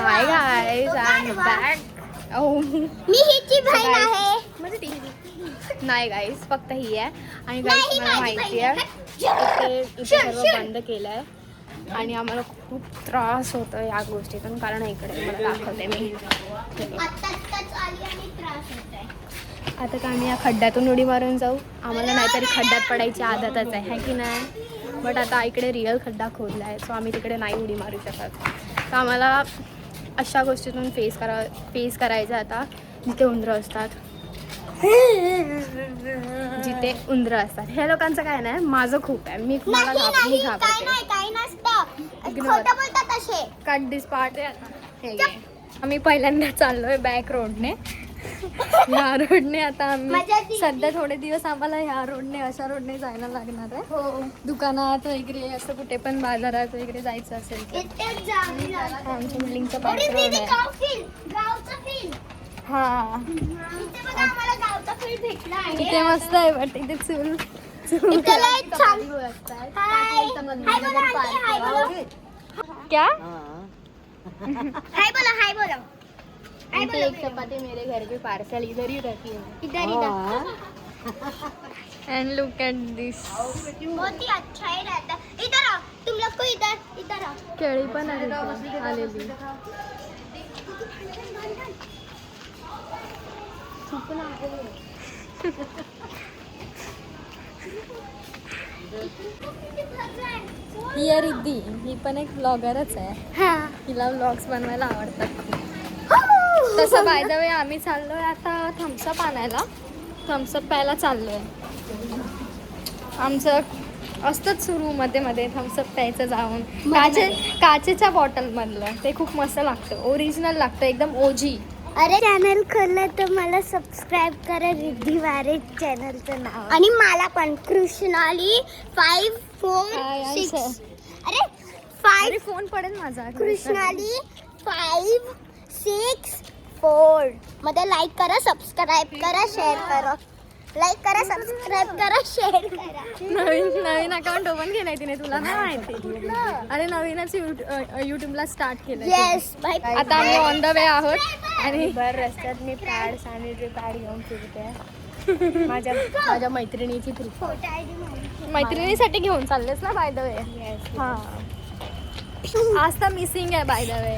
High guys, I am back. मी हिची बहीण आहे. नाही गाईज, फक्त ही आहे. आणि गाईज मला माहिती आहे इथे सर्व बंद केलं आहे आणि आम्हाला खूप त्रास होतो या गोष्टीतून. कारण इकडे मला दाखवते मी. आता का आम्ही या खड्ड्यातून उडी मारून जाऊ? आम्हाला नाहीतरी खड्ड्यात पडायची आदतच आहे की नाही? बट आता इकडे रिअल खड्डा खोदला आहे, सो आम्ही तिकडे नाही उडी मारू शकत. तर आम्हाला अशा गोष्टीतून फेस करायचं आता जिथे उंदरं असतात. जिथे उंदरं असतात. ह्या लोकांचं काय नाही, माझं खूप आहे. मी घाबरते. कट दिस पार्ट. आम्ही पहिल्यांदा चाललोय बॅक रोडने. ह्या रोडने आता आम्ही सध्या थोडे दिवस आम्हाला ह्या रोडने अशा रोडने जायला लागणार आहे. हो, दुकानात वगैरे असं कुठे पण बाजारात वगैरे जायचं असेल तर. आमच्या बिल्डिंगचं बॅक रोड आहे. हा, इथे मस्त आहे. बट इथे चूल क्या हाय बोला. एक चपाती मेरे घर की पार्सल इधर ही रहती है. इधर एंड लुक एट दिस. बहुत ही अच्छा ही रहता है. इधर आओ तुम लोग को. इधर आओ. केळी पण आहे इथे आलेली. ही आहे रिद्धी. ही पण एक ब्लॉगरच आहे. हिला व्लॉग्स बनवायला आवडतात खूप. तसं बाय द वे आम्ही चाललोय आता थम्सअप आणायला. थम्सअप प्यायला चाललोय. आमचं असतंच सुरू मध्ये थम्सअप प्यायचं जाऊन. काचेच्या बॉटल मधलं ते खूप मस्त लागतं. ओरिजिनल लागतं एकदम ओजी. अरे चॅनल खोललं तर मला सबस्क्राईब करा. रिद्धी वारे चॅनलचं नाव. आणि मला पण कृष्णाली 546. अरे 5 फोन पडेल माझा. कृष्णाली 564 मध्ये लाईक करा, सबस्क्राईब करा, शेअर करा. लाईक करा, सबस्क्राईब करा, शेअर करा. नवीन अकाउंट ओपन केलंय तिने, तुला नाही माहिती? अरे नवीनच युट्यूबला स्टार्ट केलंय. येस भाई. आता आम्ही ऑन द वे आहोत आणि भर रस्त्यात मी पॅड सॅनिटरी पॅड घेऊन फिरते. माझ्या मैत्रिणीची मैत्रिणीसाठी घेऊन चाललेस ना बाय द वे? हा, आज तर मिसिंग आहे बाय द वे.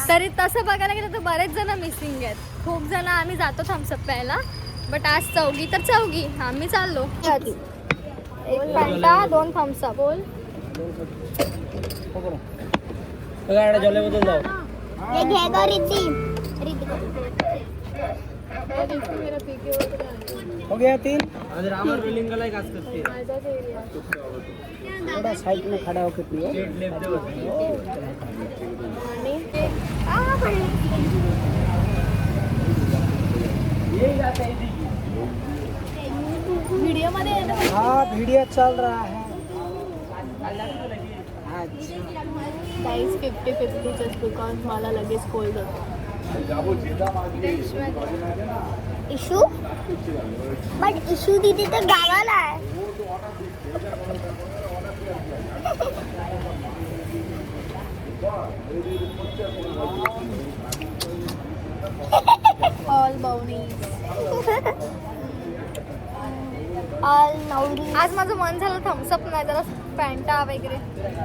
तरी तसं बघायला गेलं तर बरेच जण मिसिंग आहेत. खूप जण आम्ही जातो थम्सअप प्यायला, बट आज चौघी तर चौघी आम्ही चाललो. एक फॅन्टा 2 थम्सअप. बोल ये घे गो रिद्धी. हो गया 3. रामर रोलिंग का लाइक आज करते थोड़ा साइड में खड़ा होकर पियो. व्हिडिओ मध्ये. हाँ वीडियो चल रहा है. गाइस 50-50 जस्ट बिकॉज मला लगेच कोल्ड होतो. इशू बट इशू दीदी तर गावाला आहे. All brownie. आज माझं मन झालं थम्सअप नाही जरा फॅन्टा वगैरे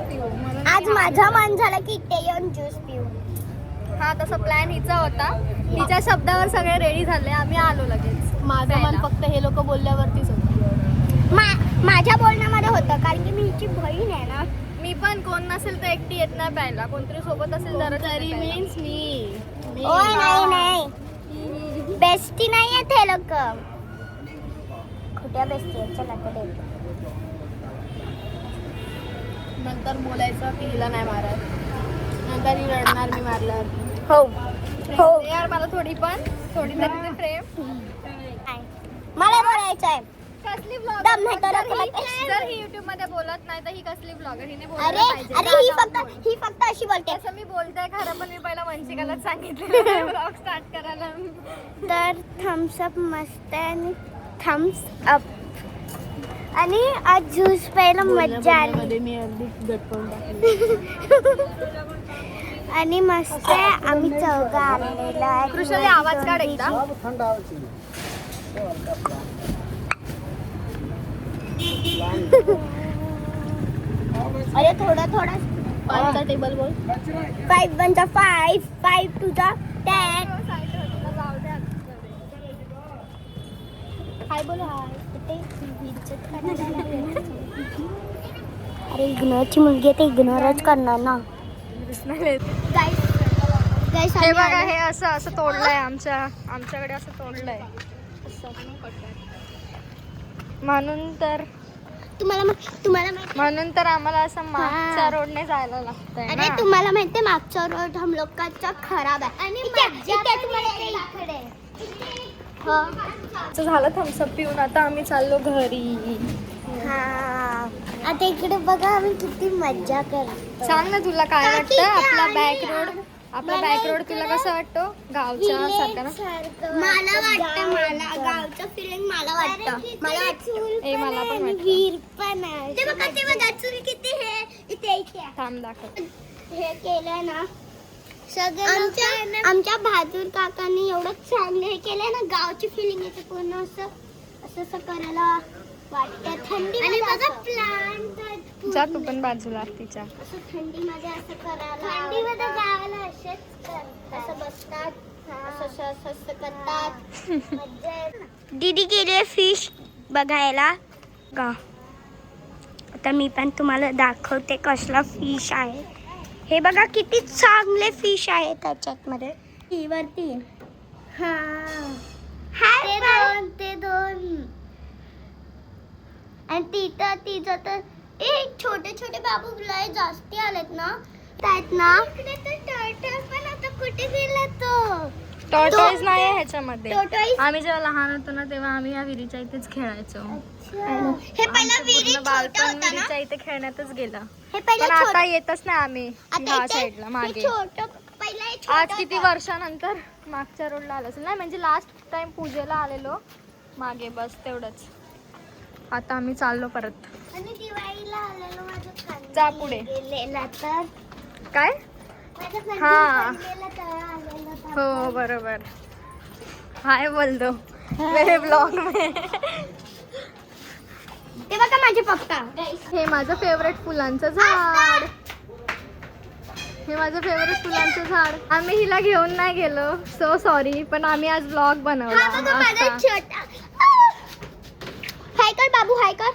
पिऊ म्हणून. आज माझं मन झालं की इटालियन ज्यूस पिऊ. हा, तसा प्लॅन हिचा होता. तिच्या शब्दावर सगळे रेडी झाले, आम्ही आलो लगेच. माझं मन फक्त हे लोक बोलल्यावरतीच होतं. माझ्या बोलण्यामध्ये होतं कारण की मी हिची बहीण आहे ना. मी पण कोण नसेल तर एकटी येत नाही प्यायला. कोणतरी सोबत असेल तर तरी मीन्स मी. नाही बेस्टी नाही आहेत हे लोक. खोट्या बेस्टी आहेत. चला आता नंतर बोलायचं की हिला नाही मारत, नंतर ही रडणार मी मारल्यावर. हो यार मला थोडी तरी प्रेम. मला बोलायचं आहे. कसली दम नाही तर जर ही युट्यूब मध्ये बोलत नाही तर ही कसली ब्लॉगर? हिने बोललं अरे पाहिजे. अरे ही फक्त अशी बोलते. असं मी बोलते खरं, पण मी पहिला वंशिकालाच सांगितलं ब्लॉग स्टार्ट करायला. तर थम्सअप मस्त आहे आणि थम्स अप. आणि आज ज्यूस प्यायला मज्जा आली. मी अर्धी गटपण टाकली. आणि मस्त आहे. आम्ही चौघं आलेलो आहे. कृष्णाने आवाज काढ एकदा. अरे थोडा पाचचा टेबल बोल. 5 1 5 5 2 10. हाय बोल हाय. अरे इग्नोरची मुलगी आहे, ते इग्नोरच करणार ना. गाईस हे बघा हे असं असं तोडलंय आमच्याकडे असं तोडलंय म्हणून तर तुम्हाला म्हणून तर आम्हाला असं मागच्या रोडने जायला लागतंय अरे ना. तुम्हाला माहितीये मागचा रोड हम लोकांचा खराब आहे. आणि असं झालं थम्सअप पिऊन आता आम्ही चाललो घरी. आता इकडे बघा आम्ही किती मज्जा करतो. सांग ना तुला काय वाटतं आपला बॅक रोड तुला कसं वाटतो गावच्या सारखा ना. मला गावचं फिलिंग मला वाटतं. ए, मला पण वाटतं. वीर पण आहे. ते बघा चूल किती हे इथे थांब दाखव. हे केलंय ना सगळं. आमच्या बहादूर काकांनी एवढं चांगलं हे केलंय ना, गावची फिलिंग येते पूर्ण. असं करायला वाटतं. थंडी आणि बघा प्लांट जा तू पण बाजूला तिच्या. असं थंडीमध्ये असं करायला. थंडीमध्ये गावाला असेच असं बसतात, असं करतात. दीदी गेली फिश बघायला का. आता मी पण तुम्हाला दाखवते कसला फिश आहे. हे बघा किती चांगले फिश आहे त्याच्यात मध्ये. ही वरती ते दोन आणि तिचं तर छोटे छोटे बाबू लय जास्ती आलेत ना. इकडे तर टर्टल पण आता कुठे गेला तो. टॉर्टॉइज नाही आहे ह्याच्यामध्ये. Tortoise? आम्ही जेव्हा लहान होतो ना तेव्हा आम्ही या विहिरीच्या इथेच खेळायचो. हे पहिला विहिरी पूर्ण छोटा बालपण होता ना. विहिरीच्या इथे खेळण्यातच गेलं. हे पहिला पण आता छोटा. येतच नाही आम्ही ह्या साईडला मागे. आज किती वर्षानंतर मागच्या रोडला आलो असेल ना, म्हणजे लास्ट टाइम पूजेला आलेलो मागे, बस तेवढंच. आता आम्ही चाललो परत. आणि दिवाळीला आलेलो माझं खाली जा पुढे. गेलेला तर काय माझं खाली हा. गेलेला तर आलेलो तर. हो बरोबर. हाय बोल दो मेरे ब्लॉग में. ते बघा माझे पप्पा. हे माझं फेवरेट फुलांचं झाड. हे माझं फेवरेट फुलांचं झाड. आम्ही हिला घेऊन नाही गेलो, सो सॉरी, पण आम्ही आज ब्लॉग बनवला. हा बघा माझा असा. छोटा. हाय कर बाबू, हाय कर.